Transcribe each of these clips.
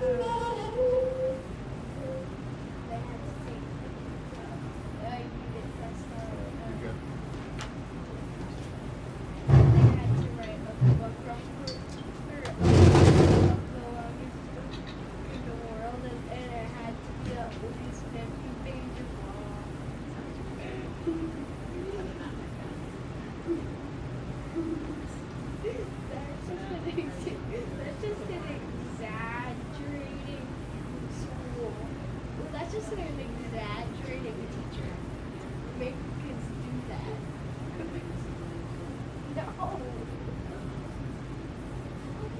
They had to take unit test on they had to write a book record of the longest book in the world, and it had to be at least 50 pages long. That's just an exaggerating school. Well, that's just an exaggerating teacher. Make kids do that. No. Have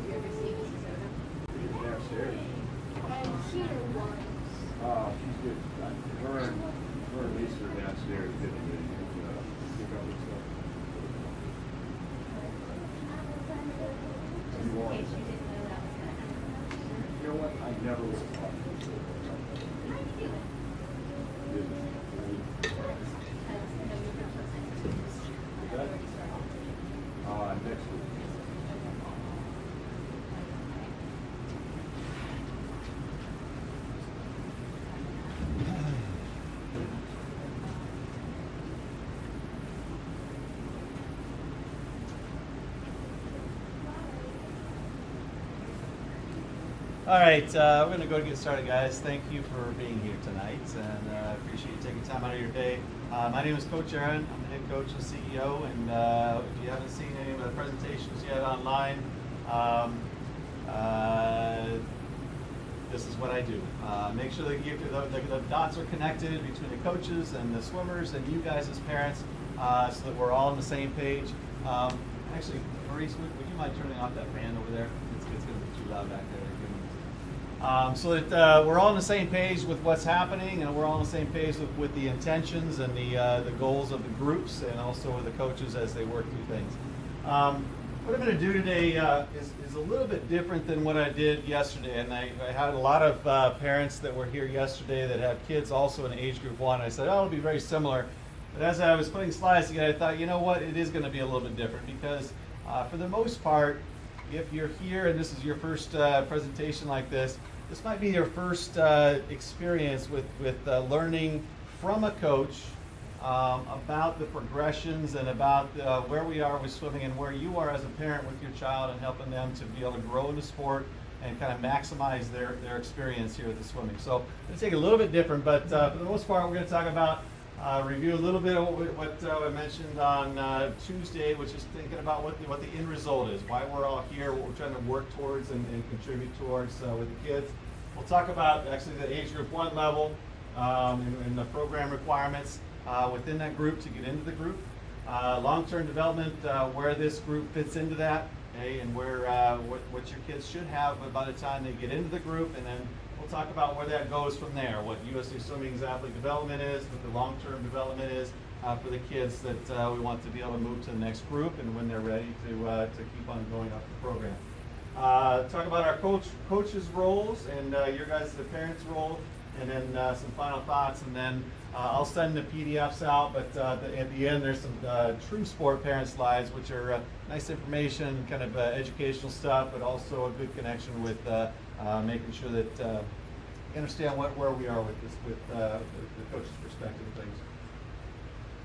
you ever seen Mrs. Odom? She's downstairs. I've seen her once. She's good. Her and Lisa are downstairs getting ready to pick up her stuff. Just in case you didn't know that was going to happen. You know what? I never would have thought. How do you do it? November 1st, Next week. All right, we're going to go to get started, guys. Thank you for being here tonight, and I appreciate you taking time out of your day. My name is Coach Aaron. I'm the head coach and CEO, and if you haven't seen any of the presentations yet online, this is what I do. Make sure that the dots are connected between the coaches and the swimmers and you guys as parents, so that we're all on the same page. Actually, Maurice, would you mind turning off that fan over there? It's going to be too loud back there. So that we're all on the same page with what's happening, and we're all on the same page with the intentions and the goals of the groups, and also with the coaches as they work through things. What I'm going to do today is a little bit different than what I did yesterday, and I had a lot of parents that were here yesterday that have kids also in age group 1. I said, oh, it'll be very similar. But as I was putting slides together, I thought, you know what, it is going to be a little bit different, because for the most part, if you're here and this is your first presentation like this might be your first experience with learning from a coach about the progressions and about where we are with swimming and where you are as a parent with your child, and helping them to be able to grow in the sport and kind of maximize their experience here with the swimming. So I'm going to take it a little bit different, but for the most part, we're going to talk about review a little bit of what I mentioned on Tuesday, which is thinking about what the end result is, why we're all here, what we're trying to work towards and contribute towards with the kids. We'll talk about actually the age group 1 level and the program requirements within that group to get into the group. Long-term development, where this group fits into that, okay, and where what your kids should have by the time they get into the group, and then we'll talk about where that goes from there, what USA Swimming's athlete development is, what the long-term development is for the kids that we want to be able to move to the next group, and when they're ready to keep on going up the program. Talk about our coaches' roles and your guys, the parents' role, and then some final thoughts, and then I'll send the PDFs out, but at the end there's some true sport parent slides, which are nice information, kind of educational stuff, but also a good connection with making sure that you understand where we are with this, with the coach's perspective of things.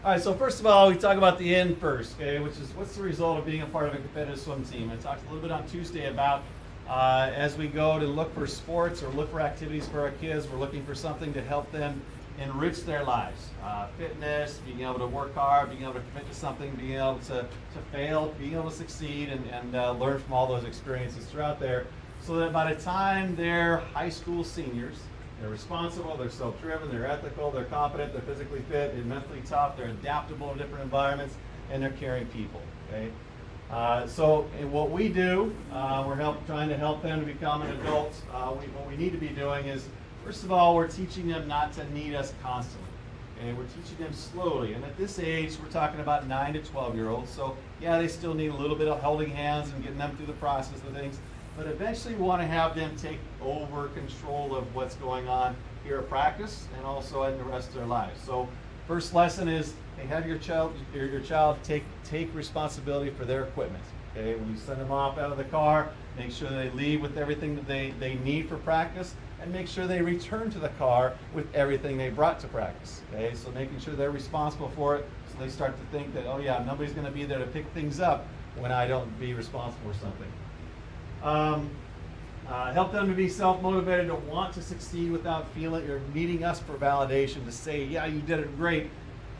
All right, so first of all, we talk about the end first, okay, which is what's the result of being a part of a competitive swim team. I talked a little bit on Tuesday about as we go to look for sports or look for activities for our kids, we're looking for something to help them enrich their lives. Fitness, being able to work hard, being able to commit to something, being able to fail, being able to succeed, and learn from all those experiences throughout there, so that by the time they're high school seniors, they're responsible, they're self-driven, they're ethical, they're competent, they're physically fit, they're mentally tough, they're adaptable in different environments, and they're caring people. Okay. So in what we do, we're trying to help them to become an adult. What we need to be doing is, first of all, we're teaching them not to need us constantly. Okay, we're teaching them slowly, and at this age, we're talking about 9 to 12-year-olds. So yeah, they still need a little bit of holding hands and getting them through the process of things. But eventually we want to have them take over control of what's going on here at practice and also in the rest of their lives. So first lesson is, hey, have your child take responsibility for their equipment. Okay, when you send them off out of the car, make sure they leave with everything that they need for practice, and make sure they return to the car with everything they brought to practice. Okay, so making sure they're responsible for it, so they start to think that, oh yeah, nobody's going to be there to pick things up when I don't be responsible for something. Help them to be self-motivated, to want to succeed without feeling or needing us for validation to say, yeah, you did it great.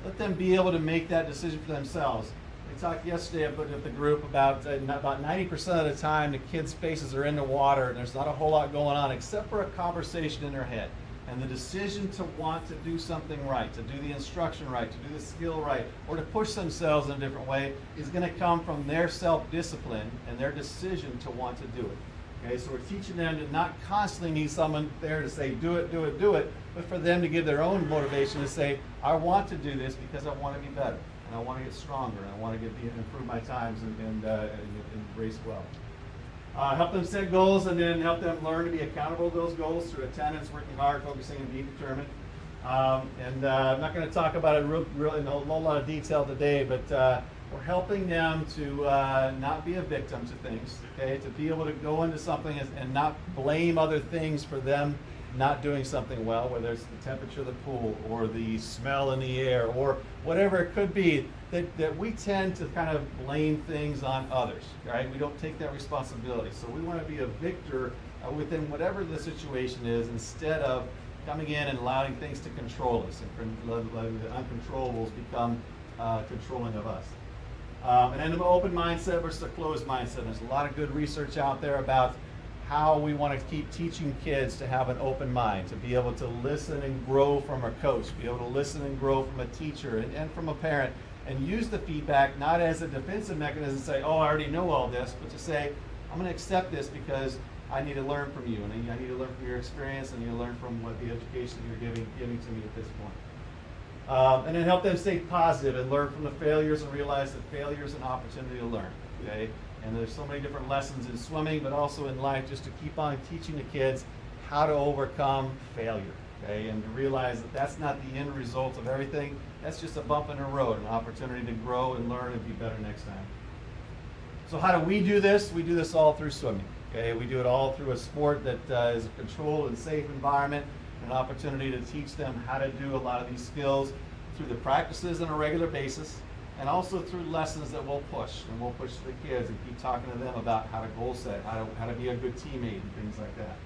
Let them be able to make that decision for themselves. We talked yesterday with the group about 90% of the time the kids' faces are in the water and there's not a whole lot going on except for a conversation in their head. And the decision to want to do something right, to do the instruction right, to do the skill right, or to push themselves in a different way is going to come from their self-discipline and their decision to want to do it. Okay, so we're teaching them to not constantly need someone there to say, do it, do it, do it, but for them to give their own motivation to say, I want to do this because I want to be better, and I want to get stronger, and I want to improve my times and race well. Help them set goals, and then help them learn to be accountable to those goals through attendance, working hard, focusing, and being determined. I'm not going to talk about it really in a whole lot of detail today, but we're helping them to not be a victim to things, okay? To be able to go into something and not blame other things for them not doing something well, whether it's the temperature of the pool or the smell in the air or whatever it could be, that we tend to kind of blame things on others, right? We don't take that responsibility. So we want to be a victor within whatever the situation is, instead of coming in and allowing things to control us and letting the uncontrollables become controlling of us. And then an open mindset versus a closed mindset. There's a lot of good research out there about how we want to keep teaching kids to have an open mind, to be able to listen and grow from a coach, be able to listen and grow from a teacher and from a parent, and use the feedback not as a defensive mechanism to say, oh, I already know all this, but to say, I'm going to accept this because I need to learn from you, and I need to learn from your experience, and I need to learn from what the education you're giving to me at this point. And then help them stay positive and learn from the failures and realize that failure is an opportunity to learn, okay? And there's so many different lessons in swimming, but also in life, just to keep on teaching the kids how to overcome failure, okay? And to realize that that's not the end result of everything. That's just a bump in the road, an opportunity to grow and learn and be better next time. So how do we do this? We do this all through swimming, okay? We do it all through a sport that is a controlled and safe environment, an opportunity to teach them how to do a lot of these skills through the practices on a regular basis, and also through lessons that we'll push. And we'll push to the kids and keep talking to them about how to goal set, how to be a good teammate and things like that.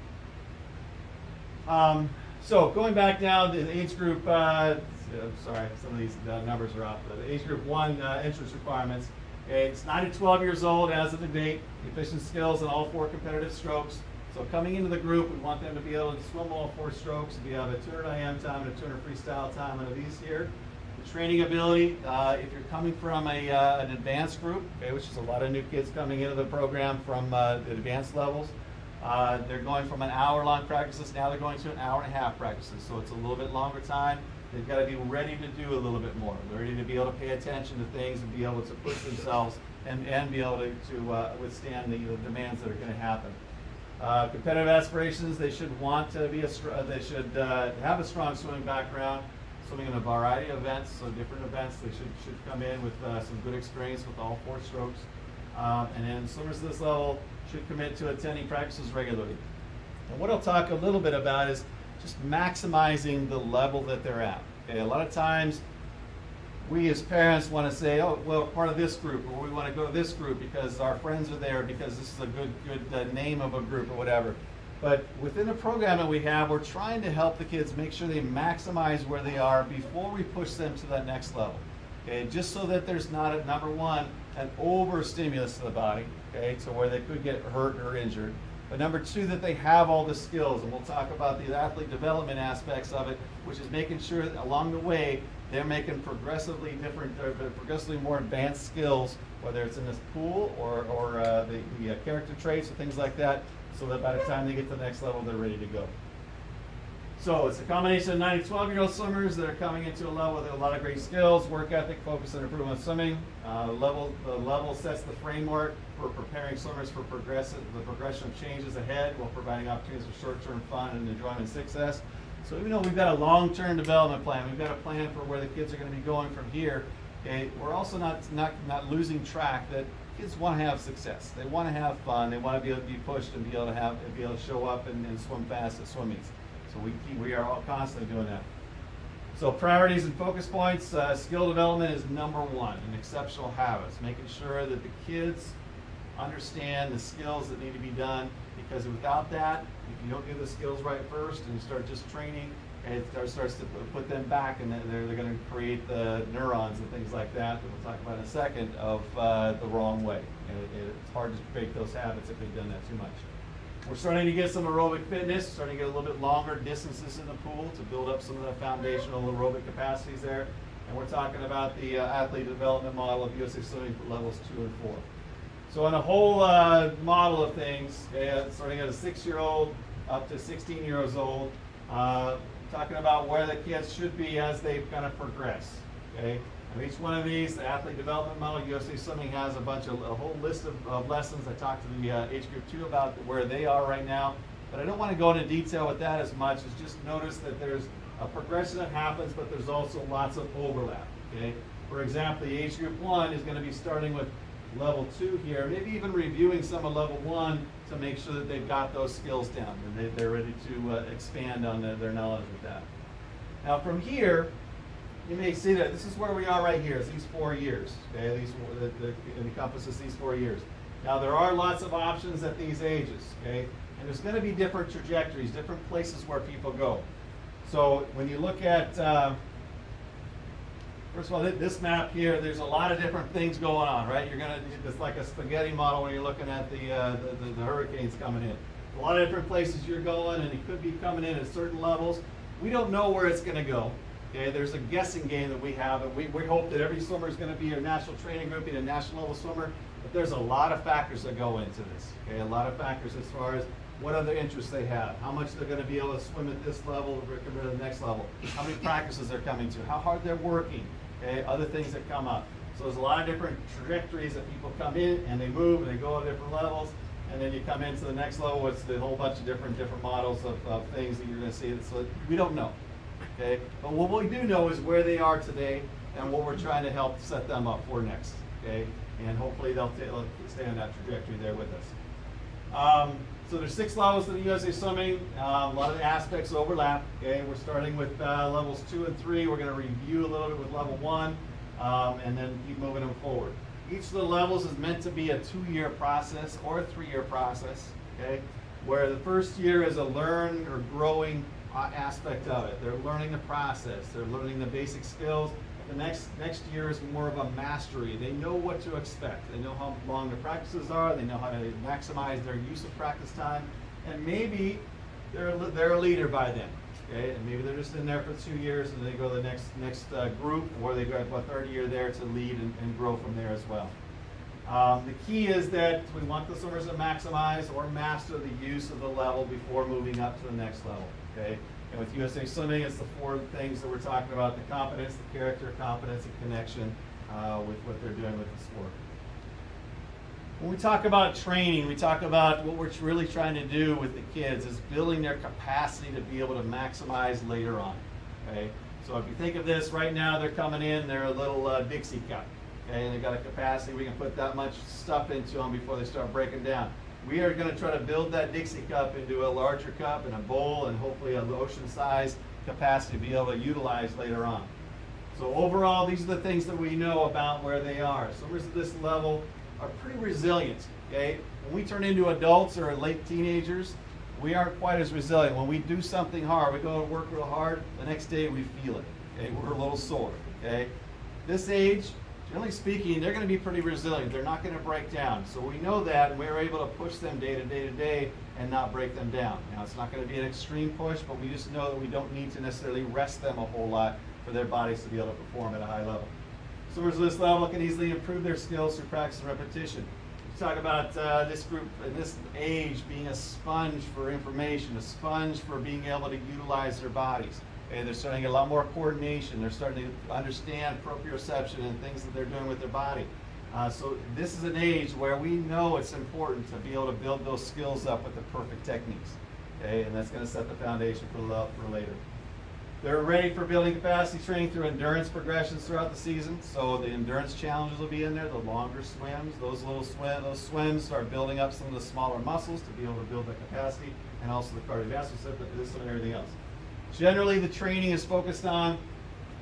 So going back now, the age group, sorry, some of these numbers are off, but the age group 1 entrance requirements. Okay, it's 9 to 12 years old as of the date, efficient skills in all 4 competitive strokes. So coming into the group, we want them to be able to swim all 4 strokes. We have a 200 IM time and a 200 freestyle time of these here. The training ability, if you're coming from an advanced group, okay, which is a lot of new kids coming into the program from the advanced levels, they're going from an hour-long practices, now they're going to an hour-and-a-half practices. So it's a little bit longer time. They've got to be ready to do a little bit more, ready to be able to pay attention to things and be able to push themselves and be able to withstand the demands that are going to happen. Competitive aspirations, they should want to be they should have a strong swimming background, swimming in a variety of events, so different events. They should come in with some good experience with all 4 strokes. And then swimmers at this level should commit to attending practices regularly. And what I'll talk a little bit about is just maximizing the level that they're at. Okay, a lot of times we as parents want to say, oh, well, part of this group, or we want to go to this group because our friends are there, because this is a good name of a group or whatever. But within the program that we have, we're trying to help the kids make sure they maximize where they are before we push them to that next level. Okay, just so that there's not, number one, an overstimulus to the body, okay, to where they could get hurt or injured. But number 2, that they have all the skills, and we'll talk about the athlete development aspects of it, which is making sure that along the way they're making progressively more advanced skills, whether it's in this pool or the character traits or things like that, so that by the time they get to the next level, they're ready to go. So it's a combination of 9 to 12-year-old swimmers that are coming into a level with a lot of great skills, work ethic, focus on improvement of swimming. The level sets the framework for preparing swimmers for the progression of changes ahead, while providing opportunities for short-term fun and enjoyment and success. So even though we've got a long-term development plan, we've got a plan for where the kids are going to be going from here, okay, we're also not losing track that kids want to have success. They want to have fun. They want to be able to be pushed and be able to show up and swim fast at swim meets. So we are all constantly doing that. So priorities and focus points, skill development is number one, and exceptional habits, making sure that the kids understand the skills that need to be done, because without that, if you don't get the skills right first and you start just training, it starts to put them back, and they're going to create the neurons and things like that we'll talk about in a second of the wrong way. And it's hard to break those habits if they've done that too much. We're starting to get some aerobic fitness, starting to get a little bit longer distances in the pool to build up some of the foundational aerobic capacities there. And we're talking about the athlete development model of USA Swimming for levels 2 and 4. So in a whole model of things, starting at a 6-year-old up to 16 years old, talking about where the kids should be as they kind of progress. Okay, and each one of these, the athlete development model, USA Swimming has a whole list of lessons. I talked to the age group 2 about where they are right now, but I don't want to go into detail with that as much as just notice that there's a progression that happens, but there's also lots of overlap. Okay, for example, the age group 1 is going to be starting with level 2 here, maybe even reviewing some of level 1 to make sure that they've got those skills down and they're ready to expand on their knowledge with that. Now from here, you may see that this is where we are right here. It's these 4 years. Okay, it encompasses these 4 years. Now there are lots of options at these ages. Okay, and there's going to be different trajectories, different places where people go. So when you look at first of all, this map here, there's a lot of different things going on, right? It's like a spaghetti model when you're looking at the hurricanes coming in. A lot of different places you're going, and it could be coming in at certain levels. We don't know where it's going to go. Okay, there's a guessing game that we have, and we hope that every swimmer is going to be a national training group, be a national level swimmer. But there's a lot of factors that go into this. Okay, a lot of factors as far as what other interests they have, how much they're going to be able to swim at this level compared to the next level, how many practices they're coming to, how hard they're working. Okay, other things that come up. So there's a lot of different trajectories that people come in and they move and they go at different levels, and then you come into the next level. It's a whole bunch of different models of things that you're going to see. So we don't know. Okay, but what we do know is where they are today and what we're trying to help set them up for next. Okay, and hopefully they'll stay on that trajectory there with us. So there's 6 levels to the USA Swimming. A lot of the aspects overlap. Okay, we're starting with levels 2 and 3. We're going to review a little bit with level 1, and then keep moving them forward. Each of the levels is meant to be a 2-year process or a 3-year process. Okay, where the first year is a learn or growing aspect of it. They're learning the process. They're learning the basic skills. The next year is more of a mastery. They know what to expect. They know how long the practices are. They know how to maximize their use of practice time. And maybe they're a leader by then. Okay, and maybe they're just in there for 2 years and they go to the next group, or they go a third year there to lead and grow from there as well. The key is that we want the swimmers to maximize or master the use of the level before moving up to the next level. Okay. And with USA Swimming, it's the 4 things that we're talking about: the competence, the character, competence, and connection with what they're doing with the sport. When we talk about training, we talk about what we're really trying to do with the kids is building their capacity to be able to maximize later on. Okay? So if you think of this right now, they're coming in, they're a little Dixie cup. Okay? And they've got a capacity, we can put that much stuff into them before they start breaking down. We are going to try to build that Dixie cup into a larger cup and a bowl and hopefully an ocean-sized capacity to be able to utilize later on. So overall, these are the things that we know about where they are. Swimmers at this level are pretty resilient. Okay? When we turn into adults or late teenagers, we aren't quite as resilient. When we do something hard, we go to work real hard, the next day we feel it. Okay? We're a little sore. Okay? This age, generally speaking, they're going to be pretty resilient. They're not going to break down. So we know that, and we're able to push them day to day to day and not break them down. Now, it's not going to be an extreme push, but we just know that we don't need to necessarily rest them a whole lot for their bodies to be able to perform at a high level. Swimmers at this level can easily improve their skills through practice and repetition. We talk about this group at this age being a sponge for information, a sponge for being able to utilize their bodies. Okay, they're starting to get a lot more coordination. They're starting to understand proprioception and things that they're doing with their body. So this is an age where we know it's important to be able to build those skills up with the perfect techniques. Okay, and that's going to set the foundation for later. They're ready for building capacity training through endurance progressions throughout the season. So the endurance challenges will be in there, the longer swims, those swims start building up some of the smaller muscles to be able to build the capacity, and also the cardiovascular system and everything else. Generally, the training is focused on,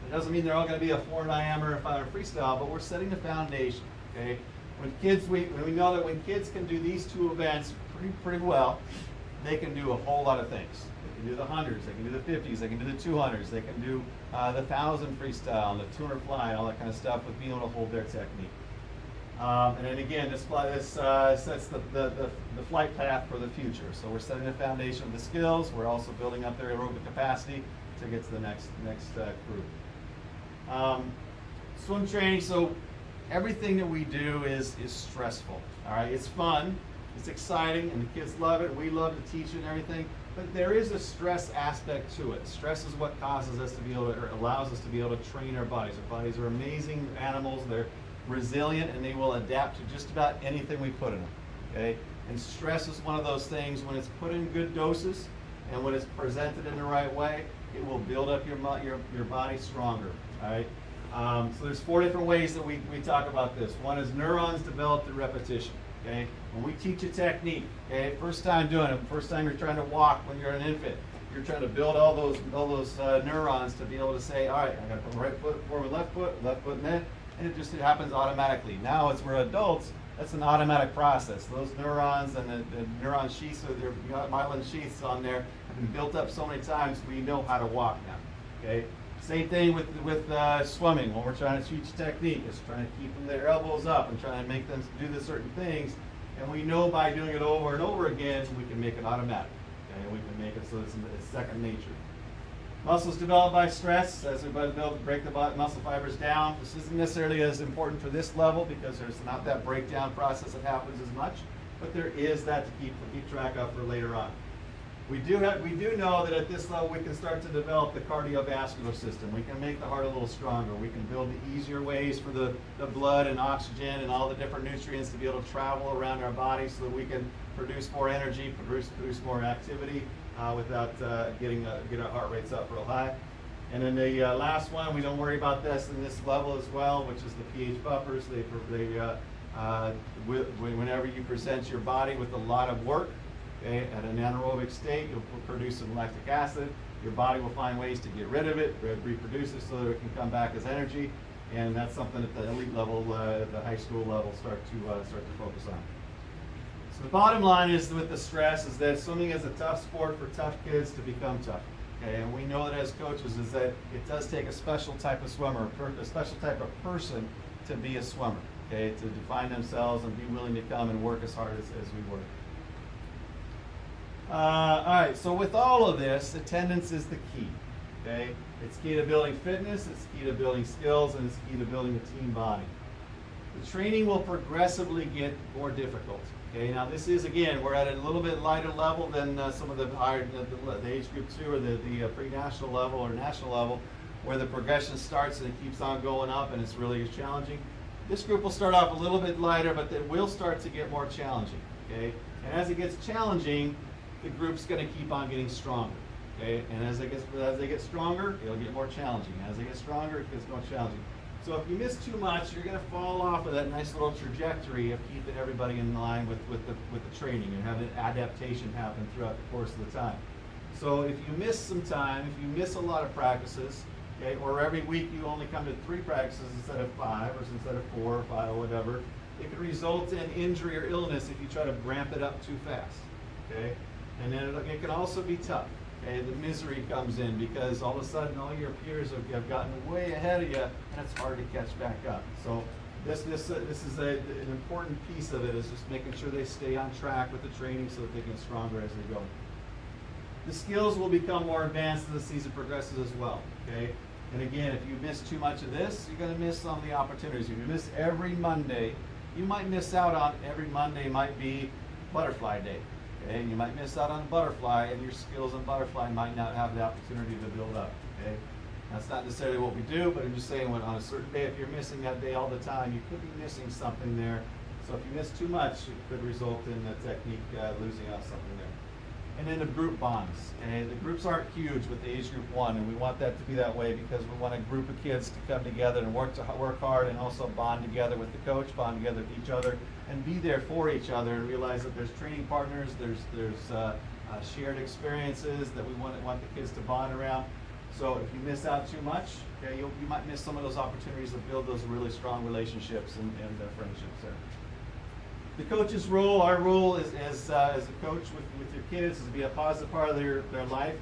it doesn't mean they're all going to be a 4 diameter and 5 freestyle, but we're setting the foundation, okay? When we know that when kids can do these two events pretty well, they can do a whole lot of things. They can do the 100s, they can do the 50s, they can do the 200s, they can do the 1,000 freestyle, and the 200 fly, and all that kind of stuff with being able to hold their technique. And then again, this sets the flight path for the future. So we're setting the foundation of the skills. We're also building up their aerobic capacity to get to the next group. Swim training. So everything that we do is stressful. All right, it's fun, it's exciting, and the kids love it. We love to teach it and everything. But there is a stress aspect to it. Stress is what causes us to be able to, or allows us to be able to train our bodies. Our bodies are amazing animals. They're resilient, and they will adapt to just about anything we put in them. Okay, and stress is one of those things. When it's put in good doses, and when it's presented in the right way, it will build up your body stronger. All right. So there's 4 different ways that we talk about this. One is neurons developed through repetition. Okay, when we teach a technique, okay, first time doing it, first time you're trying to walk when you're an infant, you're trying to build all those neurons to be able to say, all right, I got to put my right foot forward, left foot, and then, and it happens automatically. Now, as we're adults, that's an automatic process. Those neurons and the neuron sheaths, or their myelin sheaths on there, have been built up so many times, we know how to walk now. Okay. Same thing with swimming. When we're trying to teach technique, it's trying to keep their elbows up and trying to make them do the certain things. And we know by doing it over and over again, we can make it automatic. Okay? We can make it so it's second nature. Muscles developed by stress, as we build to break the muscle fibers down. This isn't necessarily as important for this level because there's not that breakdown process that happens as much, but there is that to keep track of for later on. We do know that at this level we can start to develop the cardiovascular system. We can make the heart a little stronger. We can build the easier ways for the blood and oxygen and all the different nutrients to be able to travel around our body so that we can produce more energy, produce more activity without getting our heart rates up real high. And then the last one, we don't worry about this in this level as well, which is the pH buffers. Whenever you present your body with a lot of work, okay, at an anaerobic state, you'll produce some lactic acid. Your body will find ways to get rid of it, reproduce it so that it can come back as energy, and that's something at the elite level, the high school level, start to focus on. So the bottom line is with the stress is that swimming is a tough sport for tough kids to become tough. Okay, and we know that as coaches is that it does take a special type of swimmer, a special type of person to be a swimmer. Okay, to define themselves and be willing to come and work as hard as we work. All right, so with all of this, attendance is the key. Okay, it's key to building fitness, it's key to building skills, and it's key to building a team body. The training will progressively get more difficult. Okay, now this is, again, we're at a little bit lighter level than some of the higher, the age group 2 or the pre-national level or national level, where the progression starts and it keeps on going up and it's really challenging. This group will start off a little bit lighter, but it will start to get more challenging. Okay, and as it gets challenging, the group's going to keep on getting stronger. Okay, and as they get stronger, it'll get more challenging. As they get stronger, it gets more challenging. So if you miss too much, you're going to fall off of that nice little trajectory of keeping everybody in line with the training and having adaptation happen throughout the course of the time. So if you miss some time, if you miss a lot of practices, okay, or every week you only come to 3 practices instead of 5, or instead of 4 or 5 or whatever, it could result in injury or illness if you try to ramp it up too fast. Okay, and then it can also be tough. Okay, the misery comes in because all of a sudden all your peers have gotten way ahead of you, and it's hard to catch back up. So this is an important piece of it, is just making sure they stay on track with the training so that they get stronger as they go. The skills will become more advanced as the season progresses as well. Okay, and again, if you miss too much of this, you're going to miss some of the opportunities. If you miss every Monday, you might miss out on every Monday might be butterfly day. Okay, and you might miss out on butterfly, and your skills in butterfly might not have the opportunity to build up. Okay, that's not necessarily what we do, but I'm just saying, when on a certain day, if you're missing that day all the time, you could be missing something there. So if you miss too much, it could result in the technique losing out something there. And then the group bonds. Okay? The groups aren't huge with the age group 1, and we want that to be that way because we want a group of kids to come together and work hard and also bond together with the coach, bond together with each other, and be there for each other and realize that there's training partners, there's shared experiences that we want the kids to bond around. So if you miss out too much, okay, you might miss some of those opportunities to build those really strong relationships and friendships there. The coach's role, our role as a coach with your kids is to be a positive part of their life,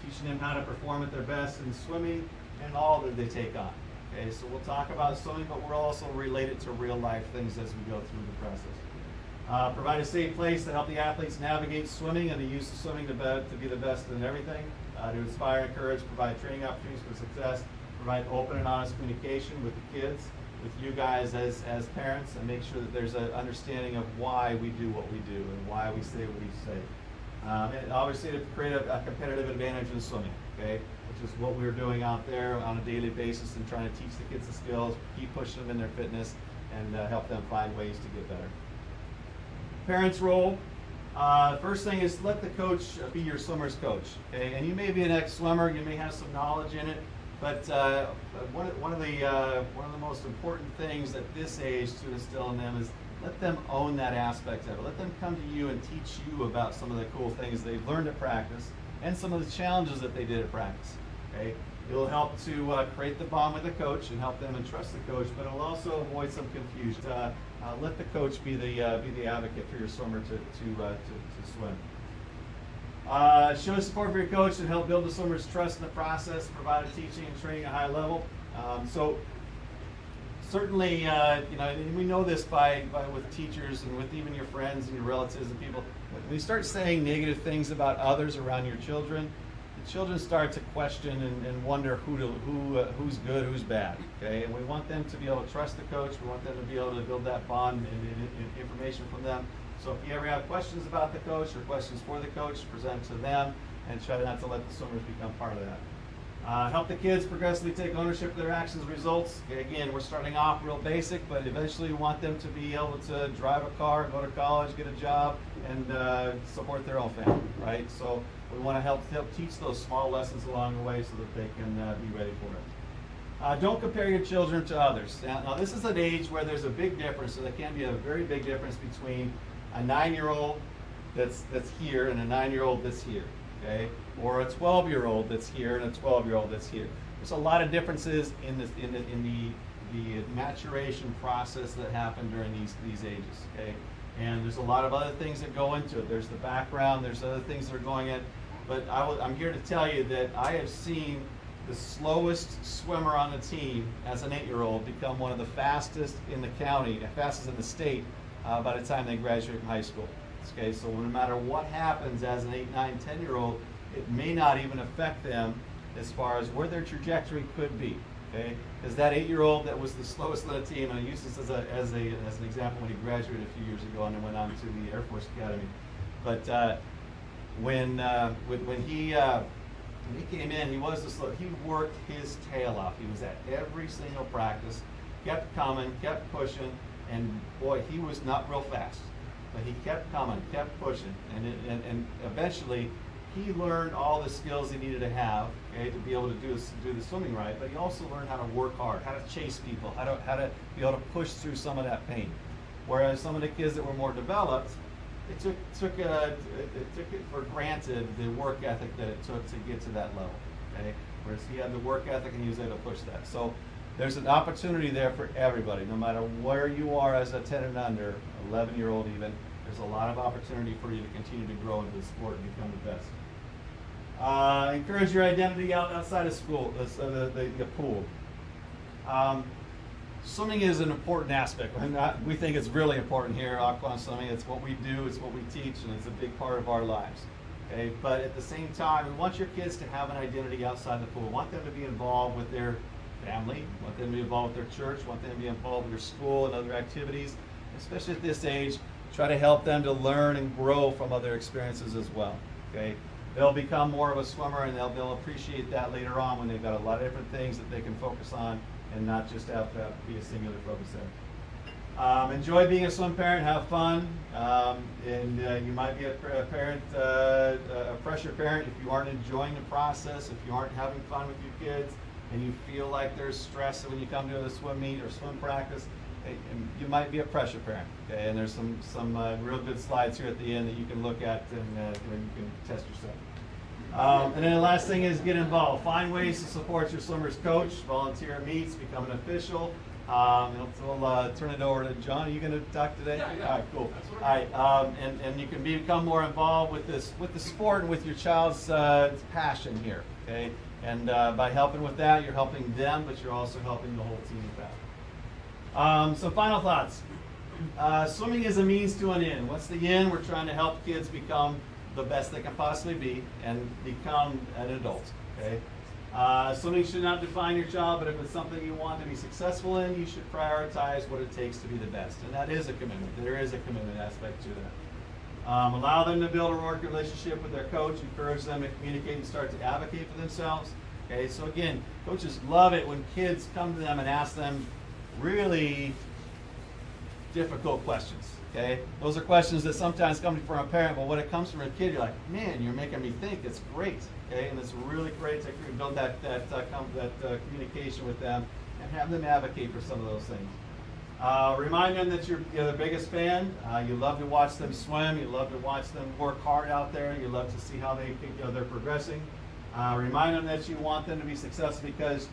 teaching them how to perform at their best in swimming and all that they take on. Okay, so we'll talk about swimming, but we're also related to real life things as we go through the process. Provide a safe place to help the athletes navigate swimming and the use of swimming to be the best in everything. To inspire, encourage, provide training opportunities for success, provide open and honest communication with the kids, with you guys as parents, and make sure that there's an understanding of why we do what we do and why we say what we say. And obviously to create a competitive advantage in swimming, okay, which is what we're doing out there on a daily basis and trying to teach the kids the skills, keep pushing them in their fitness, and help them find ways to get better. Parents' role. First thing is let the coach be your swimmer's coach. Okay, and you may be an ex-swimmer, you may have some knowledge in it, but one of the most important things at this age to instill in them is let them own that aspect of it. Let them come to you and teach you about some of the cool things they've learned at practice and some of the challenges that they did at practice. Okay, it'll help to create the bond with the coach and help them and trust the coach, but it'll also avoid some confusion. Let the coach be the advocate for your swimmer to swim. Show support for your coach and help build the swimmer's trust in the process, provide teaching and training at a high level. So certainly, and we know this by with teachers and with even your friends and your relatives and people. When you start saying negative things about others around your children, the children start to question and wonder who's good, who's bad. Okay, and we want them to be able to trust the coach. We want them to be able to build that bond and information from them. So if you ever have questions about the coach or questions for the coach, present to them and try not to let the swimmers become part of that. Help the kids progressively take ownership of their actions and results. Okay, again, we're starting off real basic, but eventually we want them to be able to drive a car, go to college, get a job, and support their own family, right? So we want to help teach those small lessons along the way so that they can be ready for it. Don't compare your children to others. Now this is an age where there's a big difference, so there can be a very big difference between a 9-year-old that's here and a 9-year-old that's here, okay? Or a 12-year-old that's here and a 12-year-old that's here. There's a lot of differences in the maturation process that happen during these ages, okay? And there's a lot of other things that go into it. There's the background, there's other things that are going in. But I'm here to tell you that I have seen the slowest swimmer on the team as an 8-year-old become one of the fastest in the county, fastest in the state by the time they graduate from high school. Okay, so no matter what happens as an 8, 9, 10-year-old, it may not even affect them as far as where their trajectory could be. Okay, because that 8-year-old that was the slowest on the team, and I use this as an example when he graduated a few years ago and then went on to the Air Force Academy. But when he came in, he was the slow. He worked his tail off. He was at every single practice, kept coming, kept pushing, and boy, he was not real fast. But he kept coming, kept pushing, and eventually he learned all the skills he needed to have, okay, to be able to do the swimming right. But he also learned how to work hard, how to chase people, how to be able to push through some of that pain. Whereas some of the kids that were more developed, it took it for granted the work ethic that it took to get to that level. Okay, whereas he had the work ethic and he was able to push that. So there's an opportunity there for everybody, no matter where you are as a 10 and under, 11-year-old even. There's a lot of opportunity for you to continue to grow into the sport and become the best. Encourage your identity outside of school, the pool. Swimming is an important aspect. We think it's really important here at Aquan Swimming. It's what we do, it's what we teach, and it's a big part of our lives. Okay? But at the same time, we want your kids to have an identity outside the pool. We want them to be involved with their family, we want them to be involved with their church, we want them to be involved with their school and other activities. Especially at this age, try to help them to learn and grow from other experiences as well. Okay? They'll become more of a swimmer, and they'll appreciate that later on when they've got a lot of different things that they can focus on and not just have to be a singular focus there. Enjoy being a swim parent, have fun, and you might be a parent, a fresher parent if you aren't enjoying the process, if you aren't having fun with your kids, and you feel like there's stress when you come to a swim meet or swim practice. And you might be a pressure parent, okay? And there's some real good slides here at the end that you can look at and you can test yourself. And then the last thing is get involved. Find ways to support your swimmer's coach, volunteer at meets, become an official. We'll turn it over to John. Are you going to talk today? Yeah. All right, cool. All right, and you can become more involved with the sport and with your child's passion here, okay? And by helping with that, you're helping them, but you're also helping the whole team with that. Some final thoughts. Swimming is a means to an end. What's the end? We're trying to help kids become the best they can possibly be and become an adult. Okay. Swimming should not define your child, but if it's something you want to be successful in, you should prioritize what it takes to be the best. And that is a commitment. There is a commitment aspect to that. Allow them to build a work relationship with their coach. Encourage them to communicate and start to advocate for themselves. Okay. So again, coaches love it when kids come to them and ask them really difficult questions, okay? Those are questions that sometimes come from a parent, but when it comes from a kid, you're like, man, you're making me think. It's great, okay? And it's really great to build that communication with them and have them advocate for some of those things. Remind them that you're the biggest fan. You love to watch them swim. You love to watch them work hard out there. You love to see how they're progressing. Remind them that you want them to be successful because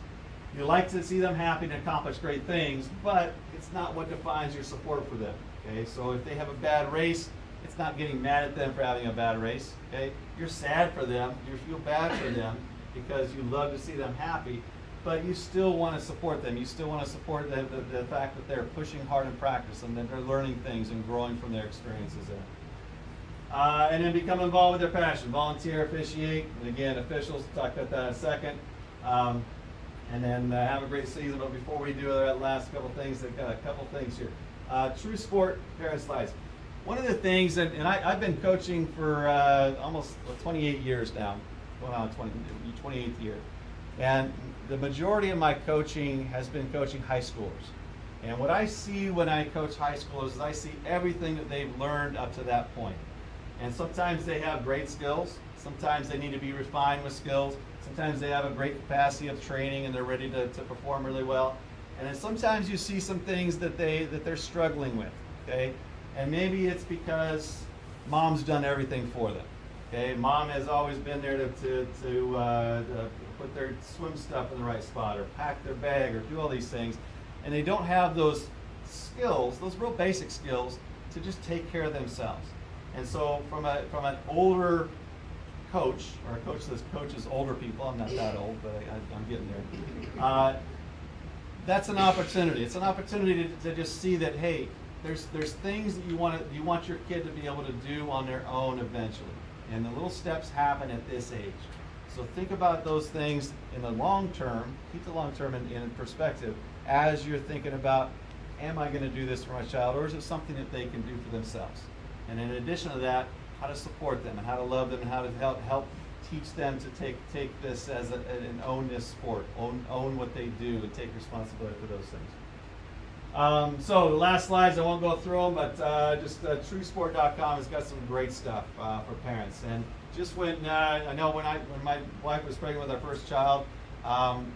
you like to see them happy and accomplish great things, but it's not what defines your support for them. Okay, so if they have a bad race, it's not getting mad at them for having a bad race. Okay, you're sad for them, you feel bad for them because you love to see them happy, but you still want to support them. You still want to support the fact that they're pushing hard in practice and that they're learning things and growing from their experiences there. And then become involved with their passion. Volunteer, officiate, and again, officials. We'll talk about that in a second. And then have a great season. But before we do that last couple things, I've got a couple things here. True sport parent slides. One of the things, and I've been coaching for almost 28 years now, going on 28th year. And the majority of my coaching has been coaching high schoolers. And what I see when I coach high schoolers is I see everything that they've learned up to that point. And sometimes they have great skills. Sometimes they need to be refined with skills. Sometimes they have a great capacity of training and they're ready to perform really well. And then sometimes you see some things that they're struggling with, okay? And maybe it's because mom's done everything for them, okay? Mom has always been there to put their swim stuff in the right spot or pack their bag or do all these things. And they don't have those skills, those real basic skills to just take care of themselves. And so from an older coach, or a coach that coaches older people, I'm not that old, but I'm getting there. That's an opportunity. It's an opportunity to just see that, hey, there's things that you want your kid to be able to do on their own eventually, and the little steps happen at this age. So think about those things in the long term. Keep the long term in perspective as you're thinking about, am I going to do this for my child, or is it something that they can do for themselves? And in addition to that, how to support them and how to love them and how to help teach them to take this as and own this sport, own what they do and take responsibility for those things. So the last slides, I won't go through them, but just truesport.com has got some great stuff for parents. And just when I know when my wife was pregnant with our first child,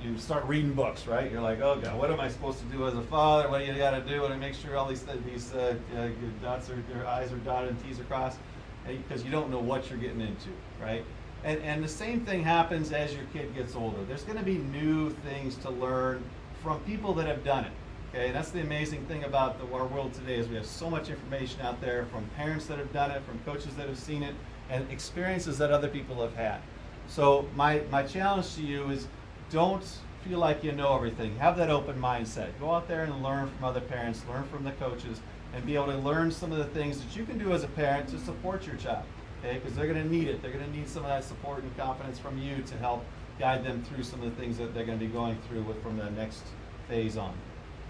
you start reading books, right? You're like, oh God, what am I supposed to do as a father? What do you got to do? And make sure all these dots are, your I's are dotted and T's are crossed, because you don't know what you're getting into, right? And the same thing happens as your kid gets older. There's going to be new things to learn from people that have done it. Okay, and that's the amazing thing about our world today is we have so much information out there from parents that have done it, from coaches that have seen it, and experiences that other people have had. So my challenge to you is don't feel like you know everything. Have that open mindset. Go out there and learn from other parents, learn from the coaches, and be able to learn some of the things that you can do as a parent to support your child. Okay, because they're going to need it. They're going to need some of that support and confidence from you to help guide them through some of the things that they're going to be going through from the next phase on.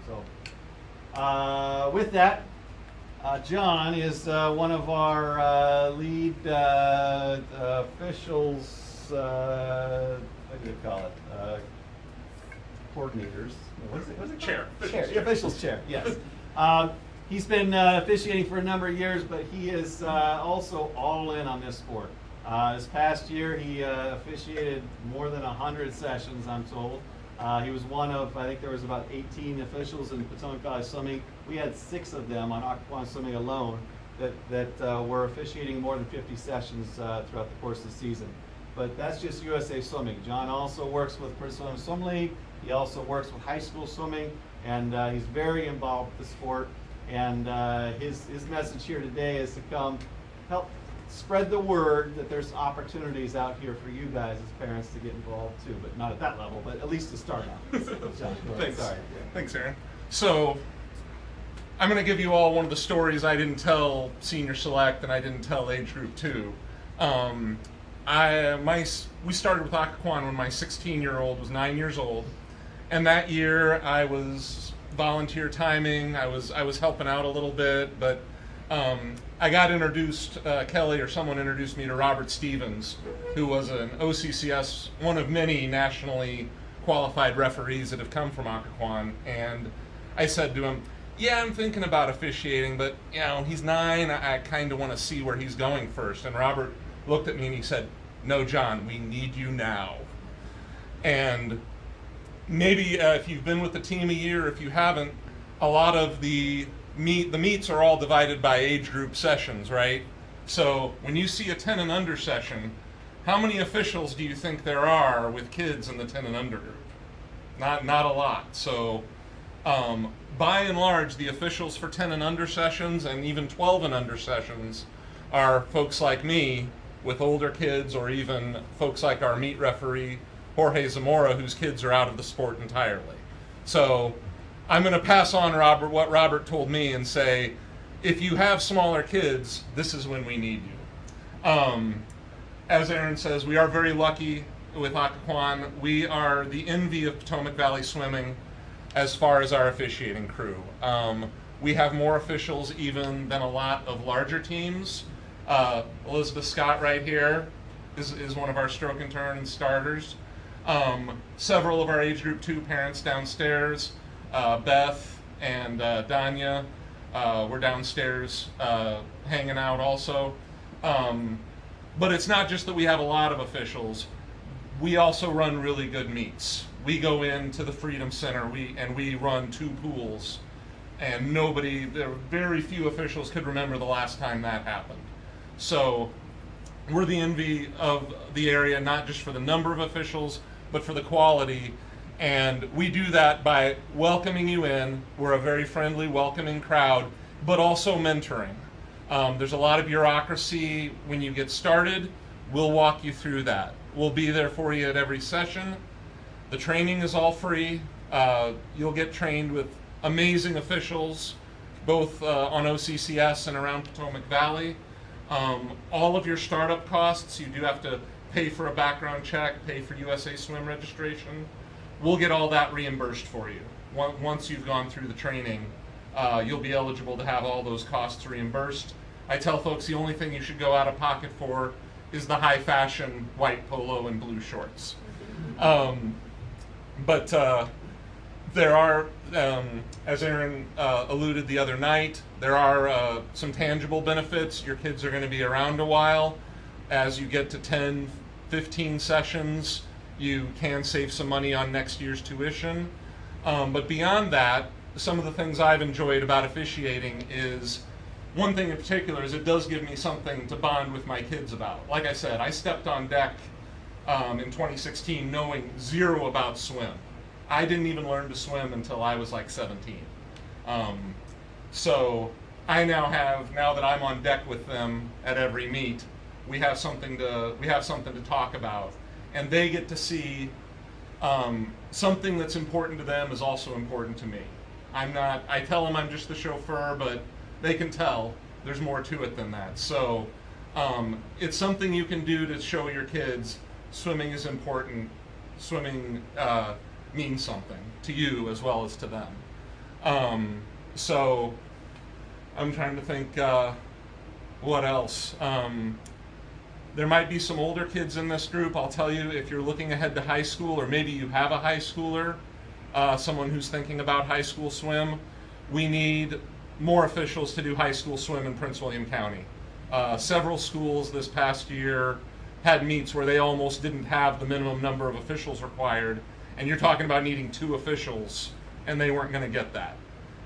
So with that, John is one of our lead officials, what do you call it? Coordinators. What's it? Chair. Chair. Officials chair, yes. He's been officiating for a number of years, but he is also all in on this sport. This past year, he officiated more than 100 sessions, I'm told. He was one of, I think there was about 18 officials in Potomac Valley Swimming. We had 6 of them on Occoquan Swimming alone that were officiating more than 50 sessions throughout the course of the season. But that's just USA Swimming. John also works with Princeton Swim League. He also works with high school swimming, and he's very involved with the sport. And his message here today is to come help spread the word that there's opportunities out here for you guys as parents to get involved too, but not at that level, but at least to start out. John, go ahead. Thanks. Sorry. Thanks, Aaron. So I'm going to give you all one of the stories I didn't tell Senior Select and I didn't tell Age Group 2. We started with Occoquan when my 16-year-old was 9 years old, and that year I was volunteer timing. I was helping out a little bit, but I got introduced, Kelly or someone introduced me to Robert Stevens, who was an OCCS, one of many nationally qualified referees that have come from Occoquan, and I said to him, yeah, I'm thinking about officiating, but you know, he's 9, I kind of want to see where he's going first. And Robert looked at me and he said, no, John, we need you now. And maybe if you've been with the team a year, if you haven't, a lot of the meets are all divided by age group sessions, right? So when you see a 10 and under session, how many officials do you think there are with kids in the 10 and under group? Not a lot. So by and large, the officials for 10 and under sessions and even 12 and under sessions are folks like me with older kids, or even folks like our meet referee, Jorge Zamora, whose kids are out of the sport entirely. So I'm going to pass on what Robert told me and say, if you have smaller kids, this is when we need you. As Aaron says, we are very lucky with Occoquan. We are the envy of Potomac Valley Swimming as far as our officiating crew. We have more officials even than a lot of larger teams. Elizabeth Scott right here is one of our stroke and turn starters. Several of our age group 2 parents downstairs, Beth and Danya, were downstairs hanging out also. But it's not just that we have a lot of officials. We also run really good meets. We go into the Freedom Center and we run 2 pools, and there were very few officials could remember the last time that happened. So we're the envy of the area, not just for the number of officials, but for the quality. And we do that by welcoming you in. We're a very friendly, welcoming crowd, but also mentoring. There's a lot of bureaucracy when you get started. We'll walk you through that. We'll be there for you at every session. The training is all free. You'll get trained with amazing officials, both on OCCS and around Potomac Valley. All of your startup costs, you do have to pay for a background check, pay for USA Swim registration. We'll get all that reimbursed for you. Once you've gone through the training, you'll be eligible to have all those costs reimbursed. I tell folks the only thing you should go out of pocket for is the high fashion white polo and blue shorts. But there are, as Aaron alluded the other night, there are some tangible benefits. Your kids are going to be around a while. As you get to 10, 15 sessions, you can save some money on next year's tuition. But beyond that, some of the things I've enjoyed about officiating is, one thing in particular is it does give me something to bond with my kids about. Like I said, I stepped on deck in 2016 knowing zero about swim. I didn't even learn to swim until I was like 17. So I now that I'm on deck with them at every meet, we have something to talk about, and they get to see something that's important to them is also important to me. I tell them I'm just the chauffeur, but they can tell there's more to it than that. So it's something you can do to show your kids swimming is important. Swimming means something to you as well as to them. So I'm trying to think what else. There might be some older kids in this group. I'll tell you, if you're looking ahead to high school, or maybe you have a high schooler, someone who's thinking about high school swim, we need more officials to do high school swim in Prince William County. Several schools this past year had meets where they almost didn't have the minimum number of officials required, and you're talking about needing 2 officials, and they weren't going to get that.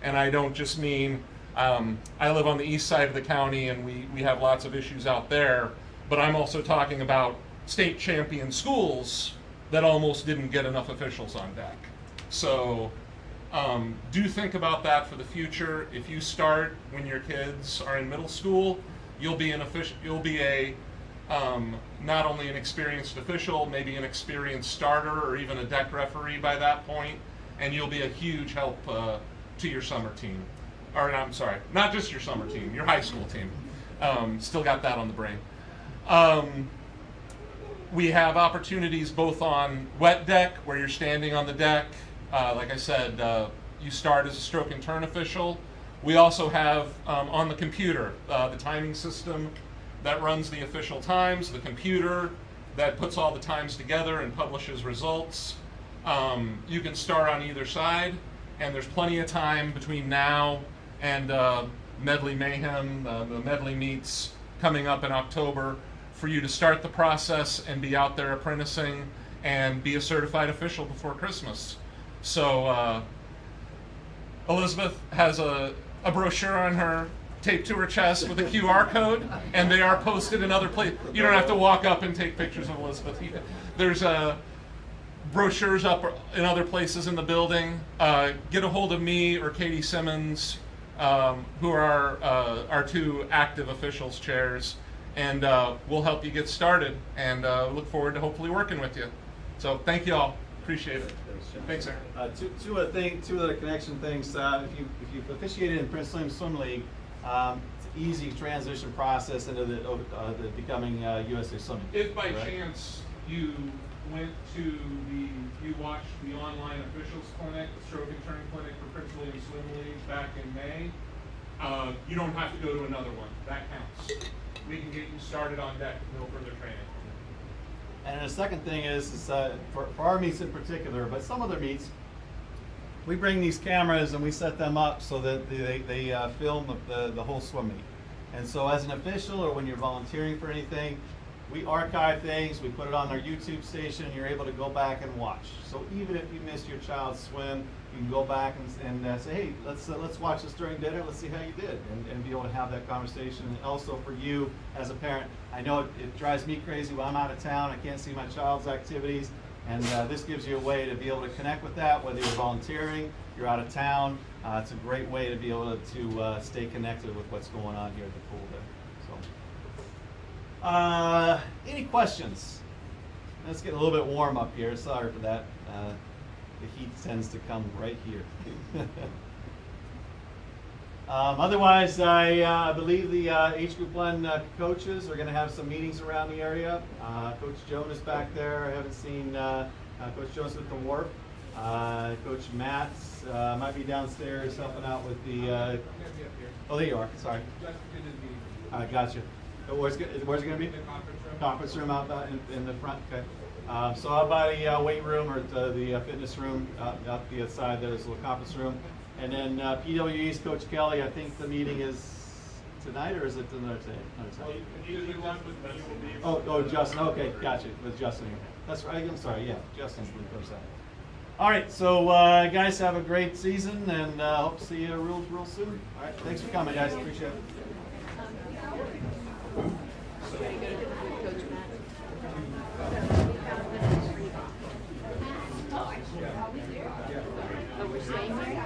And I don't just mean, I live on the east side of the county, and we have lots of issues out there, but I'm also talking about state champion schools that almost didn't get enough officials on deck. So do think about that for the future. If you start when your kids are in middle school, you'll be a not only an experienced official, maybe an experienced starter or even a deck referee by that point, and you'll be a huge help to your summer team. Or I'm sorry, not just your summer team, your high school team. Still got that on the brain. We have opportunities both on wet deck, where you're standing on the deck. Like I said, you start as a stroke and turn official. We also have on the computer the timing system that runs the official times, the computer that puts all the times together and publishes results. You can start on either side, and there's plenty of time between now and Medley Mayhem, the Medley meets coming up in October, for you to start the process and be out there apprenticing and be a certified official before Christmas. So Elizabeth has a brochure on her taped to her chest with a QR code, and they are posted in other places. You don't have to walk up and take pictures of Elizabeth. There's brochures up in other places in the building. Get a hold of me or Katie Simmons, who are our 2 active officials chairs, and we'll help you get started, and look forward to hopefully working with you. So thank you all. Appreciate it. Thanks, sir. Two other connection things. If you've officiated in Prince William Swim League, it's an easy transition process into the becoming USA Swimming. If by chance you watched the online officials clinic, the stroke and turn clinic for Prince William Swim League back in May, you don't have to go to another one. That counts. We can get you started on deck with no further training. And the second thing is for our meets in particular, but some other meets, we bring these cameras and we set them up so that they film the whole swim meet. And so as an official, or when you're volunteering for anything, we archive things, we put it on our YouTube station, and you're able to go back and watch. So even if you missed your child's swim, you can go back and say, hey, let's watch this during dinner, let's see how you did, and be able to have that conversation. And also for you as a parent, I know it drives me crazy when I'm out of town, I can't see my child's activities, and this gives you a way to be able to connect with that, whether you're volunteering, you're out of town. It's a great way to be able to stay connected with what's going on here at the pool there. So, any questions? Let's get a little bit warm up here. Sorry for that. The heat tends to come right here. Otherwise, I believe the age group 1 coaches are going to have some meetings around the area. Coach Joan is back there. I haven't seen Coach Jones at the Wharf. Coach Matt might be downstairs helping out with the. Oh, there you are. Sorry. Gotcha. Where's it going to be? The conference room. Conference room out in the front. Okay. So out by the weight room or the fitness room out the other side, there's a little conference room. And then PWE's Coach Kelly, I think the meeting is tonight, or is it another time? Oh, Justin. Okay, gotcha. With Justin here. That's right. I'm sorry. Yeah, Justin's the coach. All right. So guys, have a great season, and hope to see you real soon. All right. Thanks for coming, guys. Appreciate it. Oh, we're staying here?